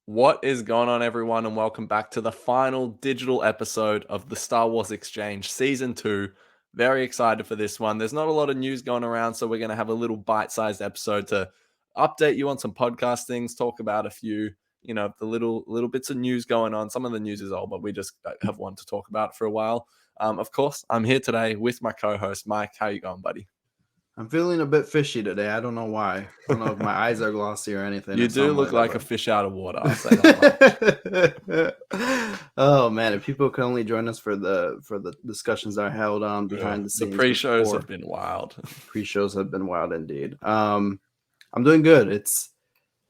What is going on, everyone, and welcome back to the final digital episode of the Star Wars Exchange Season 2. Very excited for this one. There's not a lot of news going around, so we're going to have a little bite-sized episode to update you on some podcast things, talk about a few, the little bits of news going on. Some of the news is old, but we just have one to talk about for a while. Of course, I'm here today with my co-host, Mike. How you going, buddy? I'm feeling a bit fishy today. I don't know why. I don't know if my eyes are glossy or anything. You Or do something look like a that, fish out of water, I'll say that much. Oh man, if people can only join us for the discussions that are held on behind the scenes. The pre-shows have been wild. Pre-shows have been wild indeed. I'm doing good. It's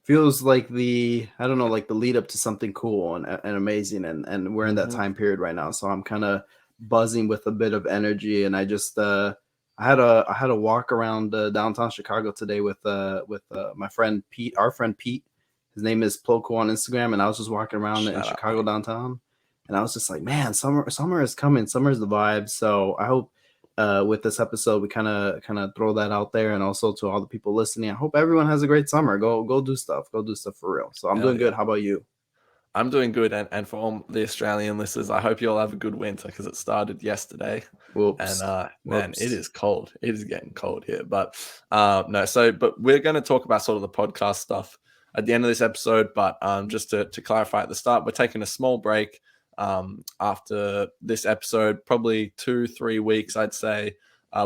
feels like the lead up to something cool and amazing, and we're in that time period right now. So I'm kind of buzzing with a bit of energy, and I just I had a walk around downtown Chicago today with my friend Pete, our friend Pete. His name is Ploco on Instagram, and I was just walking around in Chicago downtown, and I was just like, man, summer is coming. Summer is the vibe. So I hope with this episode we kind of throw that out there, and also to all the people listening, I hope everyone has a great summer. Go do stuff. Go do stuff for real. So I'm doing good. How about you? I'm doing good, and for all the Australian listeners, I hope you all have a good winter because it started yesterday. Whoops. And man, it is cold. It is getting cold here, but but we're going to talk about sort of the podcast stuff at the end of this episode. But just to clarify at the start, we're taking a small break after this episode, probably 2-3 weeks, I'd say.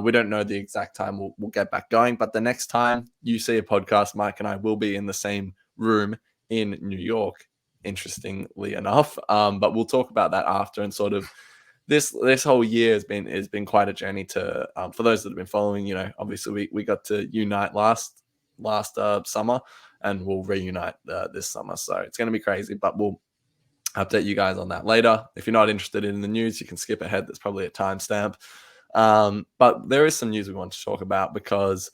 We don't know the exact time we'll get back going, but the next time you see a podcast, Mike and I will be in the same room in New York, interestingly enough. But we'll talk about that after, and sort of this whole year has been quite a journey to for those that have been following. Obviously we got to unite last summer, and we'll reunite this summer. So it's going to be crazy, but we'll update you guys on that later. If you're not interested in the news, you can skip ahead. There's probably a timestamp. But there is some news we want to talk about because,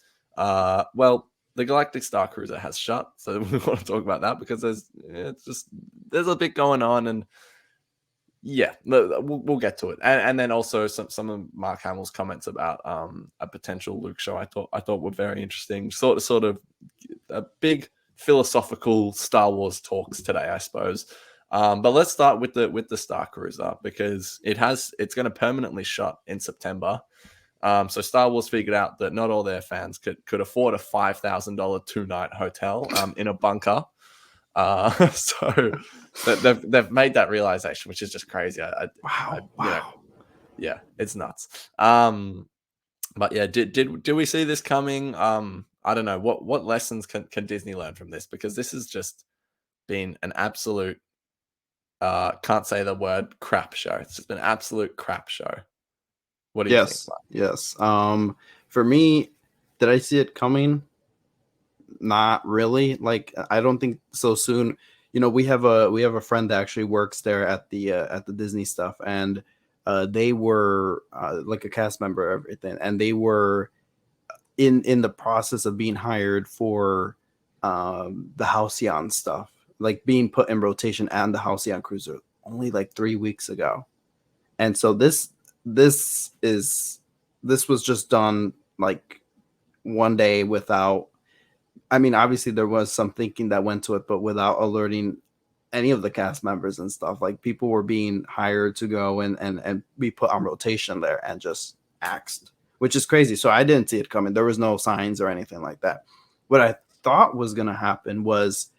the Galactic Starcruiser has shut, so we want to talk about that because there's a bit going on, and yeah, we'll get to it, and then also some of Mark Hamill's comments about a potential Luke show. I thought were very interesting. Sort of a big philosophical Star Wars talks today, I suppose. But let's start with the Starcruiser because it's going to permanently shut in September. So Star Wars figured out that not all their fans could afford a $5,000 2-night hotel in a bunker. So they've made that realization, which is just crazy. Wow. Yeah, it's nuts. But yeah, did we see this coming? I don't know. What lessons can Disney learn from this? Because this has just been an absolute can't say the word crap show. It's just been an absolute crap show. What do you think? Yes. For me, did I see it coming? Not really. Like, I don't think so soon. We have a friend that actually works there at the Disney stuff, and they were like a cast member, everything, and they were in the process of being hired for the Halcyon stuff, like being put in rotation and the Halcyon cruiser only like 3 weeks ago. And so this was just done like one day without, I mean, obviously there was some thinking that went to it, but without alerting any of the cast members and stuff. Like, people were being hired to go and be put on rotation there and just axed, which is crazy. So I didn't see it coming. There was no signs or anything like that. What I thought was going to happen was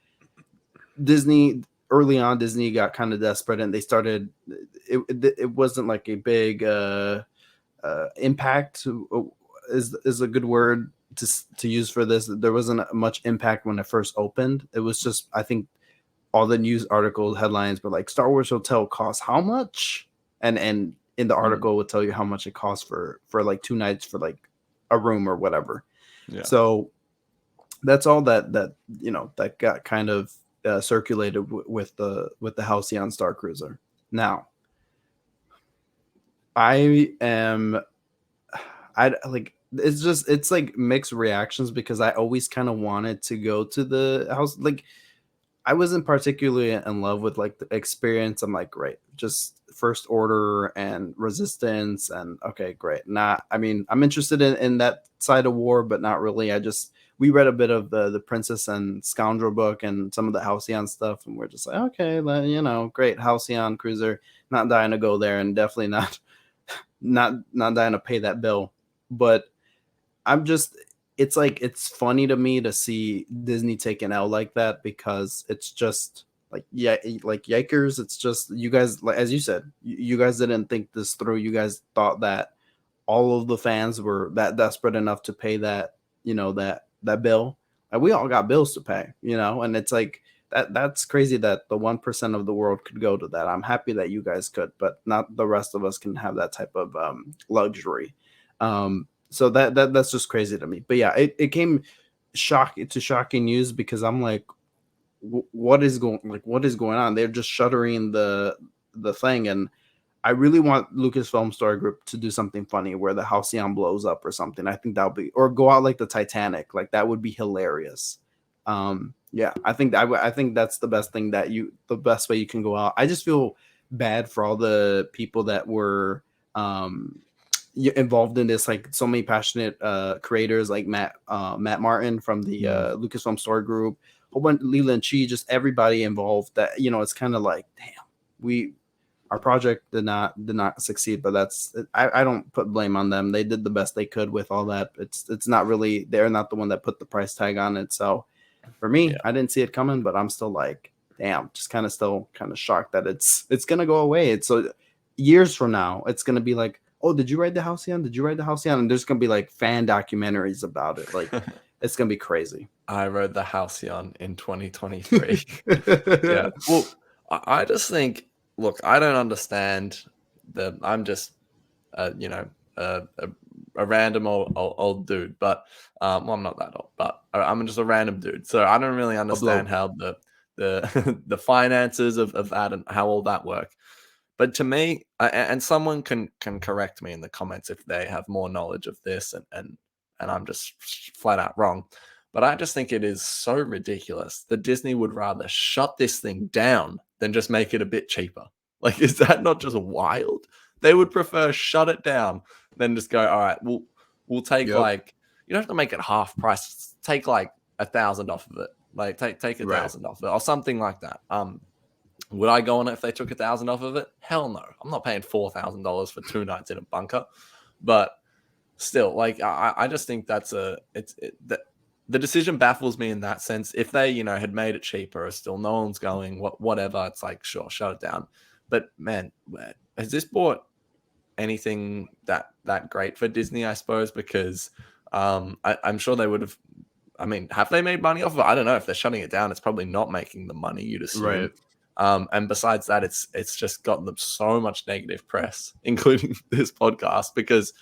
early on, Disney got kind of desperate, and they started. It wasn't like a big impact. Is a good word to use for this. There wasn't much impact when it first opened. It was just, I think, all the news articles headlines were like, Star Wars hotel costs how much, and in the article would tell you how much it costs for like 2 nights for like a room or whatever. Yeah. So that's all that got kind of circulated with the Halcyon Starcruiser. Now, it's like mixed reactions because I always kind of wanted to go to the house. Like, I wasn't particularly in love with like the experience. I'm like, great, just First Order and Resistance, and okay, great. I'm interested in that side of war, but not really. I just we read a bit of the Princess and Scoundrel book and some of the Halcyon stuff, and we're just like, okay, great Halcyon cruiser. Not dying to go there, and definitely not dying to pay that bill. But I'm just, it's like, it's funny to me to see Disney take an L like that, because it's just like, yeah, like yikers. It's just, you guys, like as you said, you guys didn't think this through. You guys thought that all of the fans were that desperate enough to pay that, that bill. And we all got bills to pay, and it's like that's crazy that the 1% of the world could go to that. I'm happy that you guys could, but not the rest of us can have that type of luxury. So that's just crazy to me. But yeah, it came shocking news, because I'm like, what is going on? They're just shuttering the thing, and I really want Lucasfilm Story Group to do something funny where the Halcyon blows up or something. I think that would be, or go out like the Titanic. Like that would be hilarious. Yeah, I think I think that's the best thing the best way you can go out. I just feel bad for all the people that were involved in this, like so many passionate creators like Matt Martin from the Lucasfilm Story Group, whole bunch, Leland Chi, just everybody involved. That it's kind of like, damn, our project did not succeed, but I don't put blame on them. They did the best they could with all that. It's not really, they're not the one that put the price tag on it. So for me, I didn't see it coming, but I'm still like, damn, just still shocked that it's gonna go away. It's so years from now, it's gonna be like, oh, did you ride the Halcyon? Did you ride the Halcyon? And there's gonna be like fan documentaries about it. Like it's gonna be crazy. I rode the Halcyon in 2023. Yeah. Well, I just think, look, I don't understand I'm just, a random old dude, but well, I'm not that old, but I'm just a random dude. So I don't really understand how the the finances of that and how all that work. But to me, and someone can correct me in the comments if they have more knowledge of this, and I'm just flat out wrong. But I just think it is so ridiculous that Disney would rather shut this thing down than just make it a bit cheaper. Like, is that not just wild? They would prefer shut it down than just go, all right, we'll take like, you don't have to make it half price. Take like 1,000 off of it. Like take 1,000 off of it or something like that. Would I go on it if they took 1,000 off of it? Hell no. I'm not paying $4,000 for 2 nights in a bunker. But still, like I just think that's the decision baffles me in that sense. If they, had made it cheaper, or still no one's going, whatever, it's like, sure, shut it down. But man, has this bought anything that great for Disney? I suppose, because I'm sure they would have. I mean, have they made money off of it? I don't know. If they're shutting it down, it's probably not making the money you'd assume. Right. And besides that, it's just gotten them so much negative press, including this podcast, because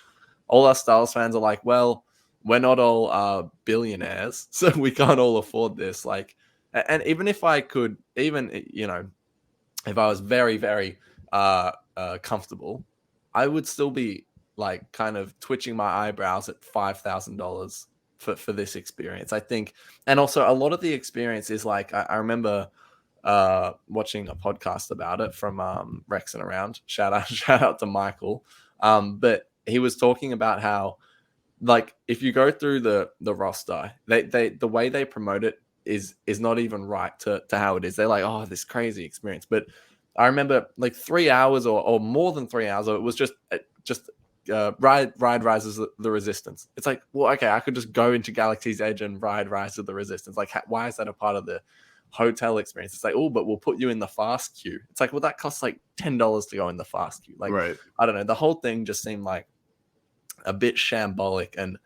all our Star Wars fans are like, well, we're not all billionaires, so we can't all afford this. Like, and even if I could, even if I was very, very comfortable, I would still be like kind of twitching my eyebrows at $5,000 for this experience, I think. And also a lot of the experience is like, I remember watching a podcast about it from Rex and Around. Shout out to Michael. But he was talking about how, like, if you go through the roster, they the way they promote it is not even right to how it is. They're like, oh, this crazy experience. But I remember like 3 hours or more than 3 hours, or it was just ride Rise of the Resistance. It's like, well, okay, I could just go into Galaxy's Edge and ride Rise of the Resistance. Like, why is that a part of the hotel experience? It's like, oh, but we'll put you in the fast queue. It's like, well, that costs like $10 to go in the fast queue. Like, right. I don't know. The whole thing just seemed like a bit shambolic, and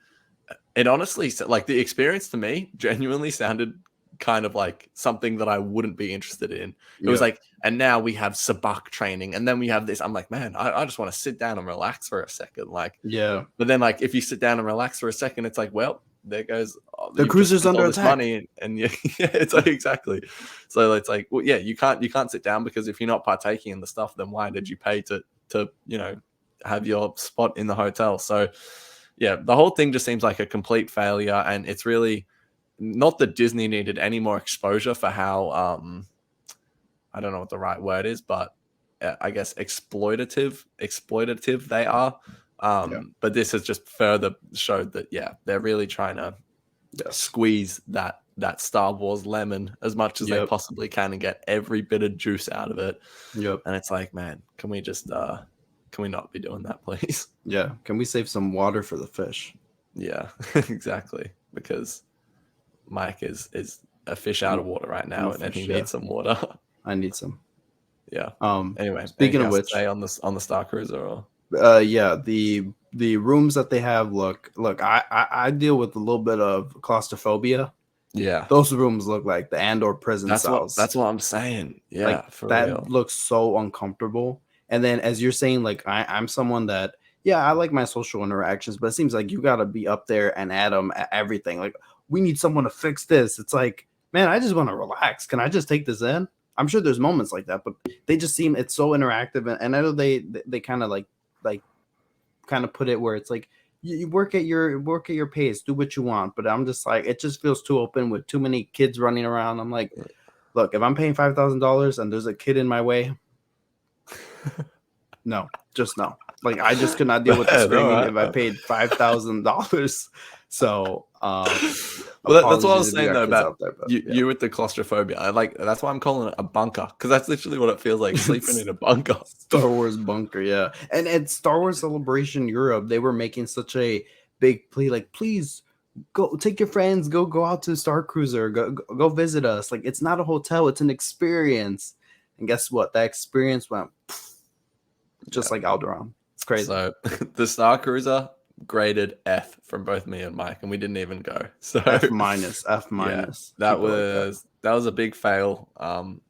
it honestly, like, the experience to me genuinely sounded kind of like something that I wouldn't be interested in. It was like, and now we have sabak training, and then we have this. I'm like, man, I just want to sit down and relax for a second. Like, yeah. But then, like, if you sit down and relax for a second, it's like, well, there goes the cruiser's under attack. Money, and yeah, it's like, exactly. So it's like, well, yeah, you can't sit down, because if you're not partaking in the stuff, then why did you pay to have your spot in the hotel? So yeah, the whole thing just seems like a complete failure, and it's really not that Disney needed any more exposure for how I don't know what the right word is, but I guess exploitative they are. But this has just further showed that, yeah, they're really trying to Yes. squeeze that Star Wars lemon as much as they Yep. possibly can and get every bit of juice out of it. Yep. And it's like, man, can we just can we not be doing that, please? Yeah. Can we save some water for the fish? Yeah, exactly. Because Mike is a fish out of water right I'm now, a and he fish, yeah. needs some water. I need some. Yeah. Anyway, Speaking anything of else to which, say on the Starcruiser? Or yeah, the rooms that they have look, I deal with a little bit of claustrophobia. yeah, Those rooms look like the Andor prison cells. that's what I'm saying. Yeah, Like for that real. looks so uncomfortable. And then as you're saying, like I'm someone that, yeah, I like my social interactions, but it seems like you gotta be up there and at them at everything. Like, we need someone to fix this. It's like, man, I just want to relax. Can I just take this in? I'm sure there's moments like that, but they just seem, it's so interactive. And I know they kind of like kind of put it where it's like, you work at your pace, do what you want. But I'm just like, it just feels too open with too many kids running around. I'm like, look, if I'm paying $5,000 and there's a kid in my way, no, just no. Like, I just could not deal with the screaming if I paid $5,000. So Well, that's what I apologies was if you saying got though kids about out there, but you, yeah. you with the claustrophobia. I like that's why I'm calling it a bunker, because that's literally what it feels like, sleeping It's in a bunker. Star Wars bunker, yeah. And at Star Wars Celebration Europe, they were making such a big plea, like, please go take your friends, go out to Starcruiser, go visit us. Like, it's not a hotel, it's an experience. And guess what? That experience went just like Alderaan. It's crazy. So the Starcruiser graded F from both me and Mike, and we didn't even go. So F minus, F yeah, minus. that Keep it like that. was a big fail. I Womp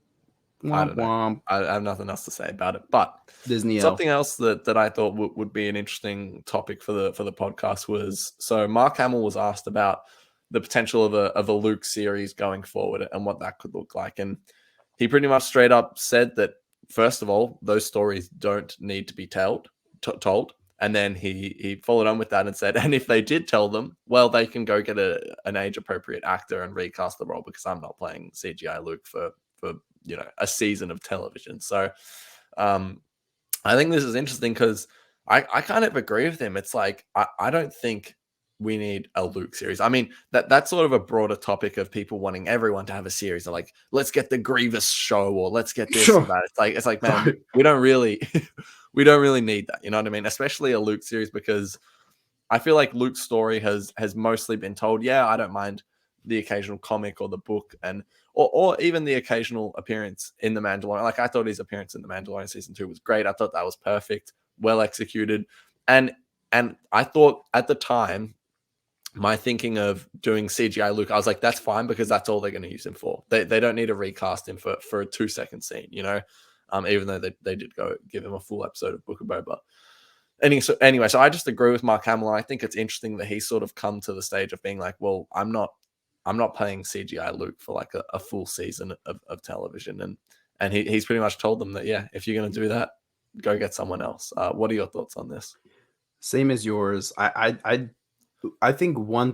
don't know. womp. I have nothing else to say about it. But Disney L. something else that I thought would be an interesting topic for the podcast was, so Mark Hamill was asked about the potential of a Luke series going forward and what that could look like, and he pretty much straight up said that, first of all, those stories don't need to be told. And then he followed on with that and said, and if they did tell them, well, they can go get an age appropriate actor and recast the role, because I'm not playing CGI Luke for a season of television. So I think this is interesting because I kind of agree with him. It's like, I don't think we need a Luke series. I mean, that's sort of a broader topic of people wanting everyone to have a series. They're like, let's get the Grievous show, or let's get this or Sure. that. It's like, man, Sorry. we don't really we don't really need that. You know what I mean? Especially a Luke series, because I feel like Luke's story has mostly been told. Yeah, I don't mind the occasional comic or the book, and or even the occasional appearance in The Mandalorian. Like, I thought his appearance in The Mandalorian season 2 was great. I thought that was perfect, well executed. And I thought at the time, my thinking of doing CGI Luke, I was like, that's fine, because that's all they're going to use him for. They don't need to recast him for a 2-second scene, even though they did go give him a full episode of Book of Boba. Anyway, so I just agree with Mark Hamill. I think it's interesting that he's sort of come to the stage of being like, well, I'm not playing CGI Luke for like a full season of television. And he's pretty much told them that, yeah, if you're going to do that, go get someone else. What are your thoughts on this? Same as yours. I think the one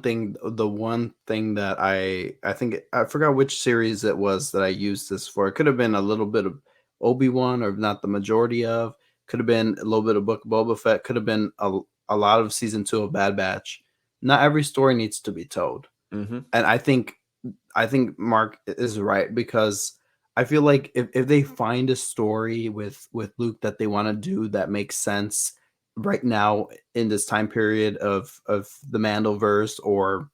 thing that I think, I forgot which series it was that I used this for. It could have been a little bit of Obi-Wan, or not the majority of. Could have been a little bit of Book of Boba Fett. Could have been a lot of season 2 of Bad Batch. Not every story needs to be told. Mm-hmm. And I think Mark is right, because I feel like if they find a story with Luke that they want to do that makes sense right now in this time period of the Mandoverse, or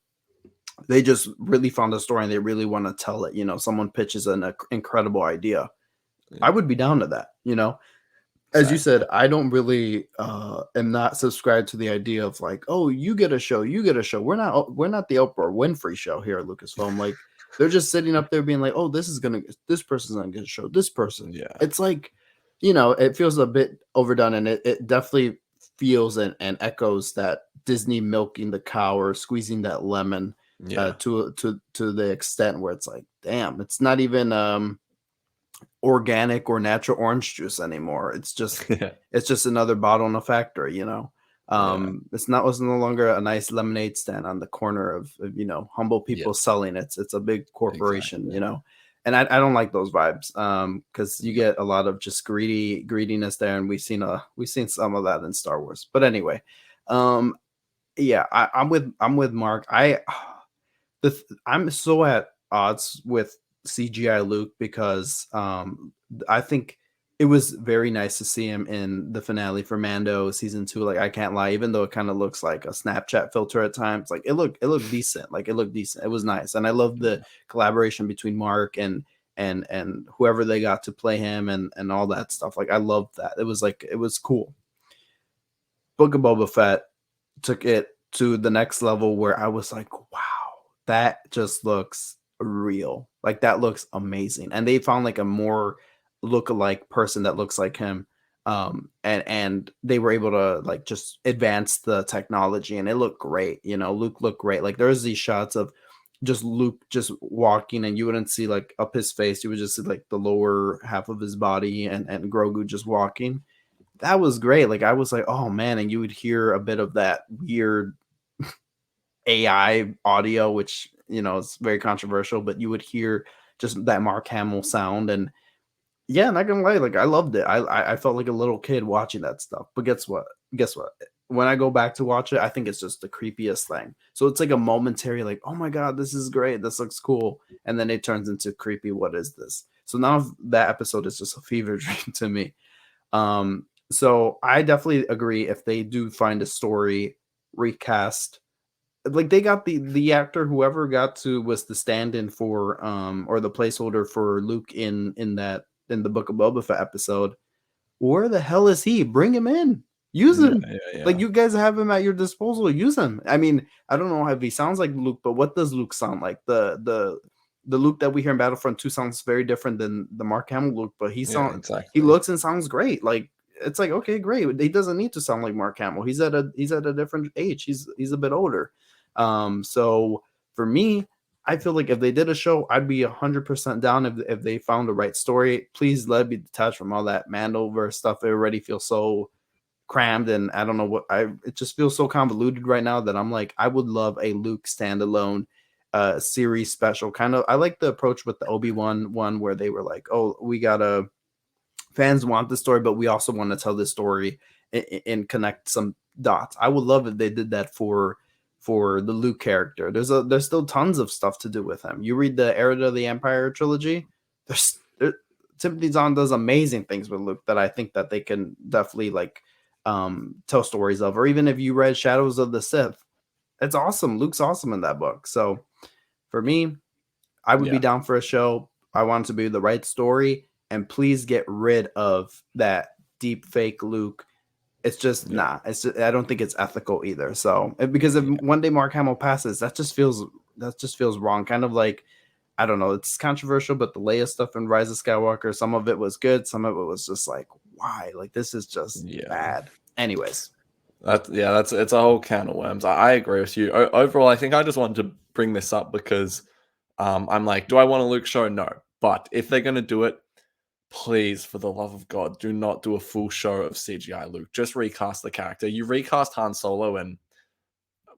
they just really found a story and they really want to tell it, someone pitches an incredible idea, Yeah. I would be down to that. As you said, I don't really am not subscribed to the idea of like, oh, you get a show. We're not the Oprah Winfrey show here at Lucasfilm. Like, they're just sitting up there being like, oh, this person's gonna get a show. This person. Yeah. It's like, it feels a bit overdone, and it definitely feels and echoes that Disney milking the cow or squeezing that lemon to the extent where it's like, damn, it's not even organic or natural orange juice anymore. It's just another bottle in a factory. It's no longer a nice lemonade stand on the corner of humble people selling it. It's a big corporation. Exactly. And I don't like those vibes, because you get a lot of just greediness there, and we've seen some of that in Star Wars. But anyway, I'm with Mark. I'm so at odds with CGI Luke because I think it was very nice to see him in the finale for Mando season 2. Like, I can't lie, even though it kind of looks like a Snapchat filter at times, like it looked decent. Like, it looked decent. It was nice, and I love the collaboration between Mark and whoever they got to play him and all that stuff. Like, I loved that. It was cool. Book of Boba Fett took it to the next level where I was like, wow, that just looks real. Like, that looks amazing. And they found like a more look-alike person that looks like him. And they were able to like just advance the technology, and it looked great. Luke looked great. Like, there's these shots of just Luke just walking, and you wouldn't see like up his face. You would just see like the lower half of his body, and Grogu just walking. That was great. Like, I was like, oh man, and you would hear a bit of that weird AI audio, which is very controversial, but you would hear just that Mark Hamill sound. And yeah, not gonna lie, like, I loved it. I felt like a little kid watching that stuff. But guess what? When I go back to watch it, I think it's just the creepiest thing. So it's like a momentary, like, oh my god, this is great, this looks cool, and then it turns into creepy. What is this? So now that episode is just a fever dream to me. So I definitely agree, if they do find a story recast, like, they got the actor, whoever was the stand-in for or the placeholder for Luke in the Book of Boba Fett episode. Where the hell is he? Bring him in. Use him. Yeah. Like, you guys have him at your disposal. Use him. I mean, I don't know if he sounds like Luke, but what does Luke sound like? The Luke that we hear in Battlefront 2 sounds very different than the Mark Hamill Luke, but he exactly. looks and sounds great. Like, it's like, okay, great. He doesn't need to sound like Mark Hamill. He's at a different age. He's a bit older. So for me, I feel like if they did a show, I'd be 100% down if they found the right story. Please let me detach from all that Mandoverse stuff. It already feels so crammed, and I don't know it just feels so convoluted right now that I'm like, I would love a Luke standalone series special. Kind of, I like the approach with the Obi-Wan one where they were like, oh, fans want the story, but we also want to tell this story and connect some dots. I would love if they did that for the Luke character. There's still tons of stuff to do with him. You read the Heir to the Empire trilogy. Timothy Zahn does amazing things with Luke that I think that they can definitely like tell stories of. Or even if you read Shadows of the Sith, it's awesome. Luke's awesome in that book. So for me, I would be down for a show. I want it to be the right story, and please get rid of that deep fake Luke. It's just I don't think it's ethical either. So because if one day Mark Hamill passes, that just feels wrong. Kind of like, I don't know, it's controversial, but the Leia stuff in Rise of Skywalker, some of it was good, some of it was just like, why? Like, this is just bad. Anyways. It's a whole can of worms. I agree with you. Overall, I think I just wanted to bring this up because I'm like, do I want a Luke show? No. But if they're going to do it, please, for the love of God, do not do a full show of CGI Luke. Just recast the character. You recast Han Solo, and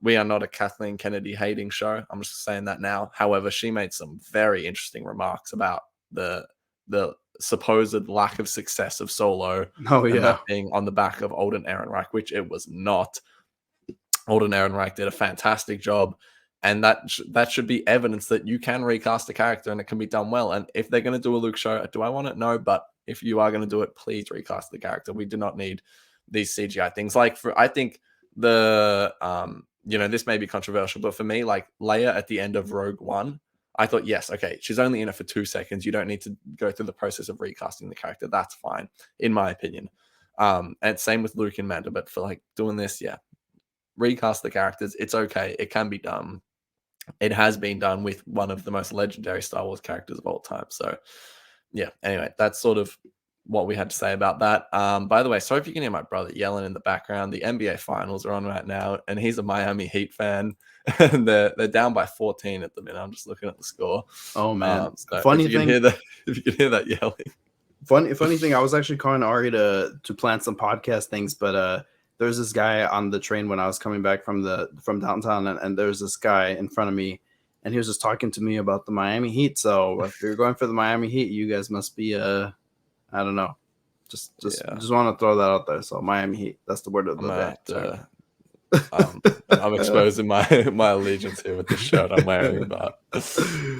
we are not a Kathleen Kennedy hating show. I'm just saying that now. However, she made some very interesting remarks about the supposed lack of success of Solo. Oh, yeah. And that being on the back of Alden Ehrenreich, which it was not. Alden Ehrenreich did a fantastic job. And that should be evidence that you can recast a character and it can be done well. And if they're going to do a Luke show, do I want it? No. But if you are going to do it, please recast the character. We do not need these CGI things. Like, I think this may be controversial, but for me, like Leia at the end of Rogue One, I thought, yes, okay, she's only in it for 2 seconds. You don't need to go through the process of recasting the character. That's fine, in my opinion. And same with Luke and Mando. But for like doing this, recast the characters. It's okay. It can be done. It has been done with one of the most legendary Star Wars characters of all time. So, anyway, that's sort of what we had to say about that. By the way, sorry if you can hear my brother yelling in the background. The NBA Finals are on right now, and he's a Miami Heat fan. And they're down by 14 at the minute. I'm just looking at the score. Oh, man. So funny if you thing. If you can hear that yelling. Funny thing, I was actually calling Ari to plan some podcast things, but there's this guy on the train when I was coming back from downtown, and there's this guy in front of me, and he was just talking to me about the Miami Heat. So if you're going for the Miami Heat, you guys must be I don't know, just want to throw that out there. So Miami Heat, that's the word of the day. I'm exposing my allegiance here with the shirt I'm wearing, but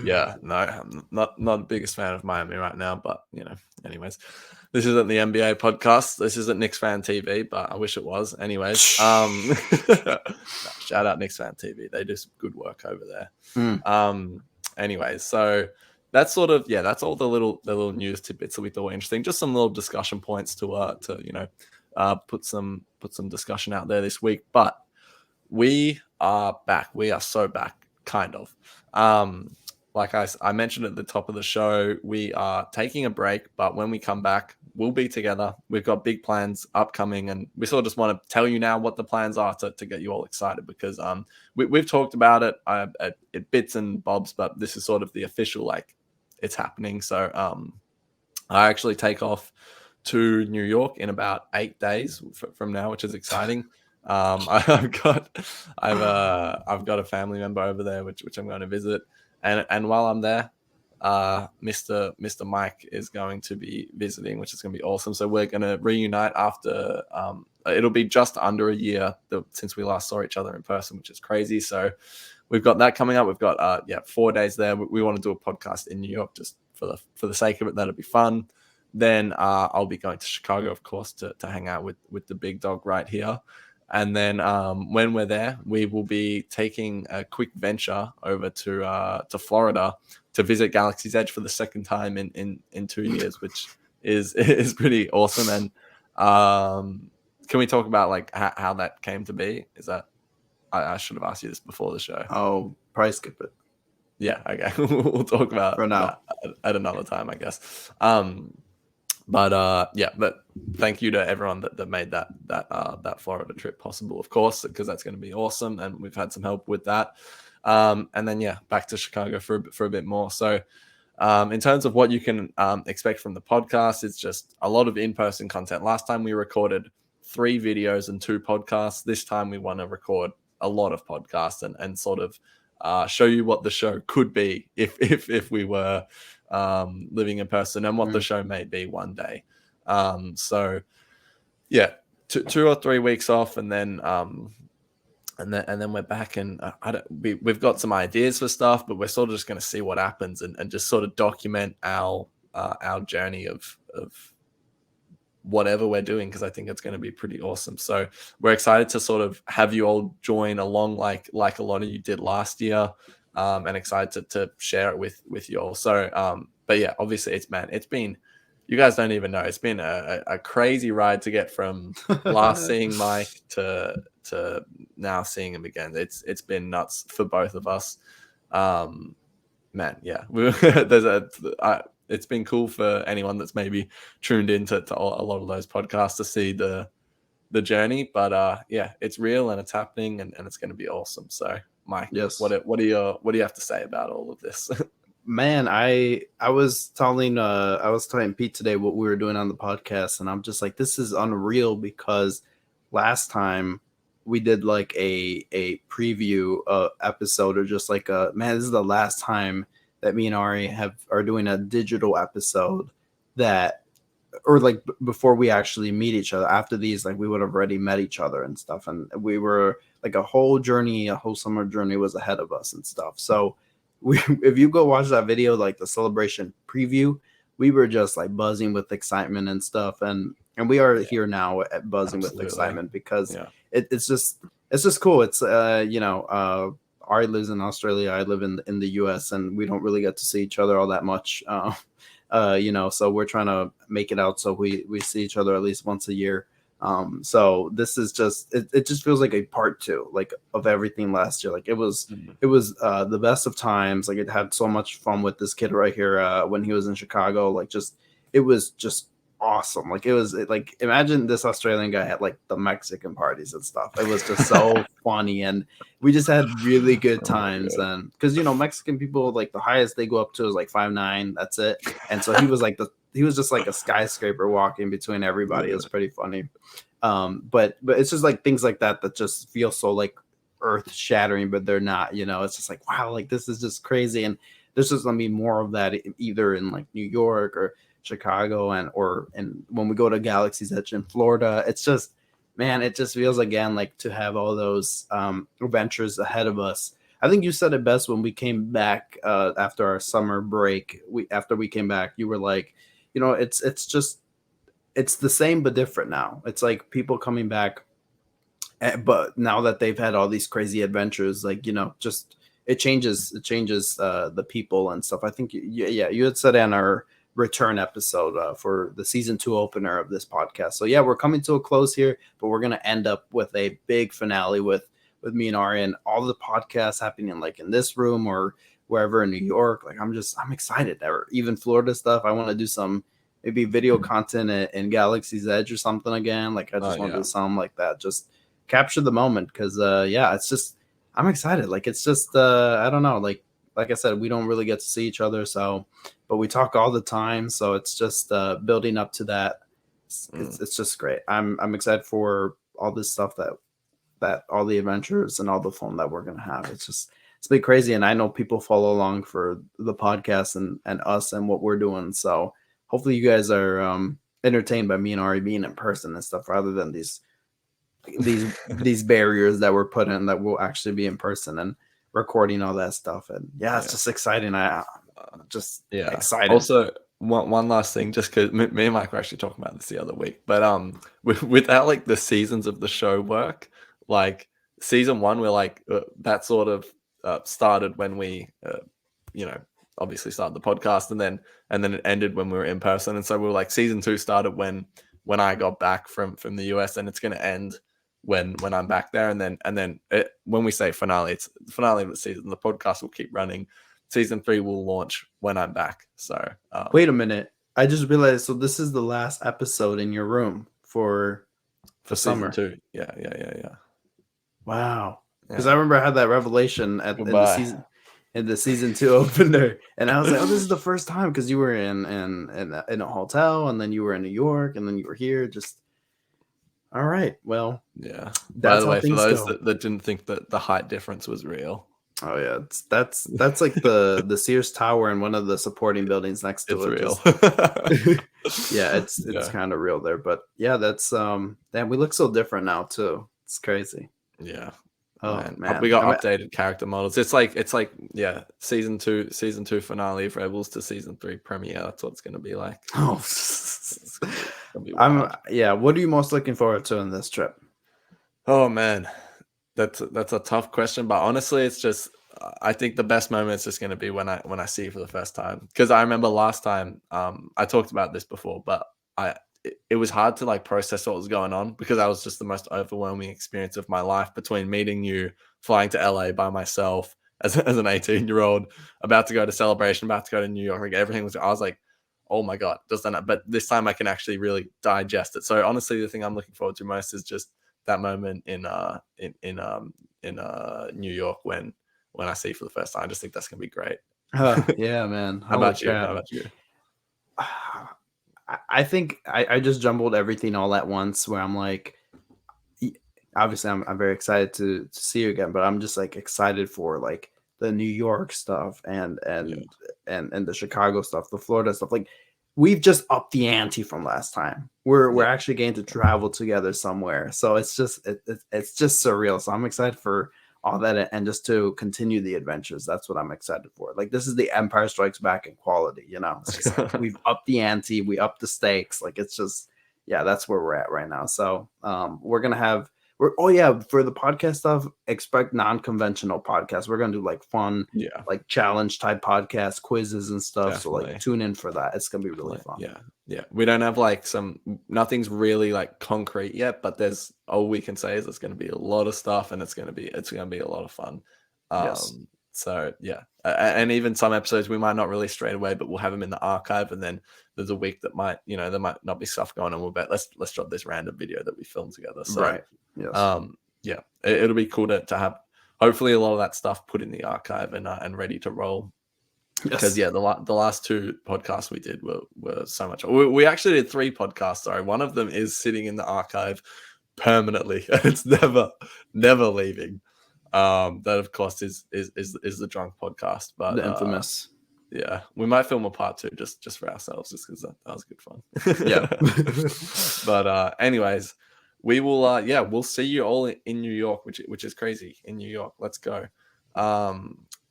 yeah, no, I'm not the biggest fan of Miami right now. But anyways, this isn't the NBA podcast. This isn't Knicks Fan TV, but I wish it was. Anyways, no, shout out Knicks Fan TV. They do some good work over there. Anyways, so that's that's all the little news tidbits that we thought were interesting. Just some little discussion points to put some discussion out there this week. But we are back. We are so back, kind of. Like I mentioned at the top of the show, we are taking a break, but when we come back, we'll be together. We've got big plans upcoming, and we sort of just want to tell you now what the plans are to get you all excited, because we've talked about it at bits and bobs, but this is sort of the official, like, it's happening. So I actually take off to New York in about 8 days from now, which is exciting. I've got a family member over there, which I'm going to visit, and while I'm there, Mr. Mike is going to be visiting, which is going to be awesome. So we're going to reunite after it'll be just under a year since we last saw each other in person, which is crazy. So we've got that coming up. We've got 4 days there. We want to do a podcast in New York just for the sake of it. That'll be fun. Then I'll be going to Chicago, of course, to hang out with the big dog right here. And then when we're there, we will be taking a quick venture over to Florida to visit Galaxy's Edge for the second time in 2 years, which is pretty awesome. And can we talk about like how that came to be? Is that I should have asked you this before the show. Oh, probably skip it. Yeah, okay. We'll talk about for now at another time, I guess. But thank you to everyone that made that Florida trip possible, of course, because that's going to be awesome, and we've had some help with that. And then back to Chicago for a bit more. So in terms of what you can expect from the podcast, it's just a lot of in-person content. Last time we recorded 3 videos and 2 podcasts. This time we want to record a lot of podcasts and sort of show you what the show could be if we were living in person, and what the show may be one day. So 2 or 3 weeks off, and then we're back, and we've got some ideas for stuff, but we're sort of just going to see what happens and just sort of document our journey of whatever we're doing, because I think it's going to be pretty awesome. So we're excited to sort of have you all join along like a lot of you did last year, and excited to share it with you all. So but yeah, obviously it's been, you guys don't even know, it's been a crazy ride to get from last seeing Mike to now seeing him again. It's been nuts for both of us. Man, yeah. It's been cool for anyone that's maybe tuned into a lot of those podcasts to see the journey. But it's real, and it's happening, and it's going to be awesome. So Mike, yes, what do you have to say about all of this? Man, I was telling Pete today what we were doing on the podcast, and I'm just like, this is unreal, because last time we did like a preview episode, or just like this is the last time that me and Ari are doing a digital episode, that, or like before we actually meet each other. After these, like, we would have already met each other and stuff, and we were like, a whole summer journey was ahead of us and stuff. So if you go watch that video, like the celebration preview, we were just like buzzing with excitement and stuff, and we are here now at buzzing with excitement, because it's just cool. It's Ari lives in Australia, I live in the US, and we don't really get to see each other all that much, so we're trying to make it out so we see each other at least once a year. So this is just, it just feels like a part 2, like, of everything last year. Like, it was the best of times. Like, it had so much fun with this kid right here when he was in Chicago. Like, it was just awesome. Like, like, imagine this Australian guy at like the Mexican parties and stuff. It was just so funny, and we just had really good times. And because Mexican people, like, the highest they go up to is like 5'9". That's it. And so he was just like a skyscraper walking between everybody. It was pretty funny. But it's just like things like that just feel so like earth shattering, but they're not. It's just like, wow, like, this is just crazy. And there's just gonna be more of that, either in like New York or Chicago, and when we go to Galaxy's Edge in Florida. It's just, man, it just feels again like to have all those adventures ahead of us. I think you said it best when we came back after our summer break. After we came back, you were like, it's the same but different now. It's like people coming back, but now that they've had all these crazy adventures, like just it changes the people and stuff. I think you had said in our return episode for the season 2 opener of this podcast. So yeah, we're coming to a close here, but we're gonna end up with a big finale with me and Ari and all the podcasts happening like in this room or wherever in New York. Like I'm excited. Or even Florida stuff. I want to do some maybe video content in Galaxy's Edge or something again. Like I just want to do something like that. Just capture the moment because it's just I'm excited. Like it's just I don't know. Like I said, we don't really get to see each other, but we talk all the time. So it's just building up to that. It's just great. I'm excited for all this stuff that all the adventures and all the fun that we're gonna have. It's been crazy, and I know people follow along for the podcast and us and what we're doing. So hopefully you guys are entertained by me and Ari being in person and stuff, rather than these barriers that were put in that will actually be in person and recording all that stuff. And it's just exciting. I just excited. Also, one last thing, just because me and Mike were actually talking about this the other week, but without like the seasons of the show work, like season 1, we're like that sort of started when we obviously started the podcast, and then it ended when we were in person, and so we were like season 2 started when I got back from the US, and it's going to end when I'm back there, and then when we say finale, it's the finale of the season. The podcast will keep running. Season 3 will launch when I'm back. So wait a minute, I just realized. So this is the last episode in your room for summer. Season 2. Yeah. Wow. Because I remember I had that revelation in the season 2 opener, and I was like, oh, this is the first time, because you were in a hotel, and then you were in New York, and then you were here. Just all right. Well, yeah. By the way, for those that didn't think that the height difference was real. Oh yeah, that's like the Sears Tower in one of the supporting buildings next to it. It's real. Yeah, it's kind of real there. But yeah, that's damn, we look so different now too. It's crazy. Yeah. Oh man. We got updated character models. It's like season 2 finale of Rebels to season 3 premiere. That's what it's gonna be like. Oh, what are you most looking forward to in this trip? Oh man, that's a tough question, but honestly, it's just I think the best moment is just going to be when I see you for the first time, because I remember last time I talked about this before, but it was hard to like process what was going on, because that was just the most overwhelming experience of my life, between meeting you, flying to LA by myself as an 18-year-old, about to go to Celebration, about to go to New York. Like everything was, I was like, oh my God, does that? But this time I can actually really digest it. So honestly, the thing I'm looking forward to most is just that moment in New York when I see you for the first time. I just think that's gonna be great. Yeah, man. How about you? I think I just jumbled everything all at once, where I'm like, obviously I'm very excited to see you again, but I'm just like excited for like the New York stuff and the Chicago stuff, the Florida stuff. Like we've just upped the ante from last time. We're actually getting to travel together somewhere, so it's just surreal. So I'm excited for all that, and just to continue the adventures. That's what I'm excited for. Like this is the Empire Strikes Back in quality, It's just like, we've upped the ante, we upped the stakes. Like it's just that's where we're at right now. So we're gonna have for the podcast stuff, expect non-conventional podcasts. We're gonna do like fun, like challenge type podcasts, quizzes and stuff. Definitely. So like tune in for that. It's gonna be really fun. Yeah. We don't have like nothing's really like concrete yet, but there's all we can say is it's gonna be a lot of stuff, and it's gonna be a lot of fun. Yes. So and even some episodes we might not release straight away, but we'll have them in the archive, and then there's a week that might, there might not be stuff going on. We'll bet let's drop this random video that we filmed together. So right. Yes. It'll be cool to have hopefully a lot of that stuff put in the archive and ready to roll. Because the last 2 podcasts we did were so much. We actually did 3 podcasts. Sorry, one of them is sitting in the archive permanently. It's never leaving. That of course is the drunk podcast, but the infamous. We might film a part 2 just for ourselves, just because that was good fun. Yeah. But anyways, we will. Yeah, we'll see you all in New York, which is crazy. In New York, let's go.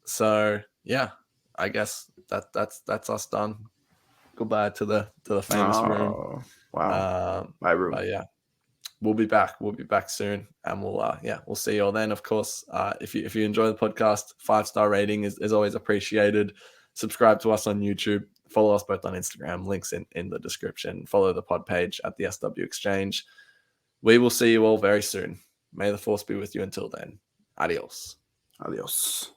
So yeah, I guess that's us done. Goodbye to the famous room. Oh, wow. My room. But yeah, we'll be back. We'll be back soon, and we'll see you all then. Of course, if you enjoy the podcast, 5-star rating is always appreciated. Subscribe to us on YouTube. Follow us both on Instagram. Links in the description. Follow the pod page at the SW Exchange. We will see you all very soon. May the force be with you until then. Adios. Adios.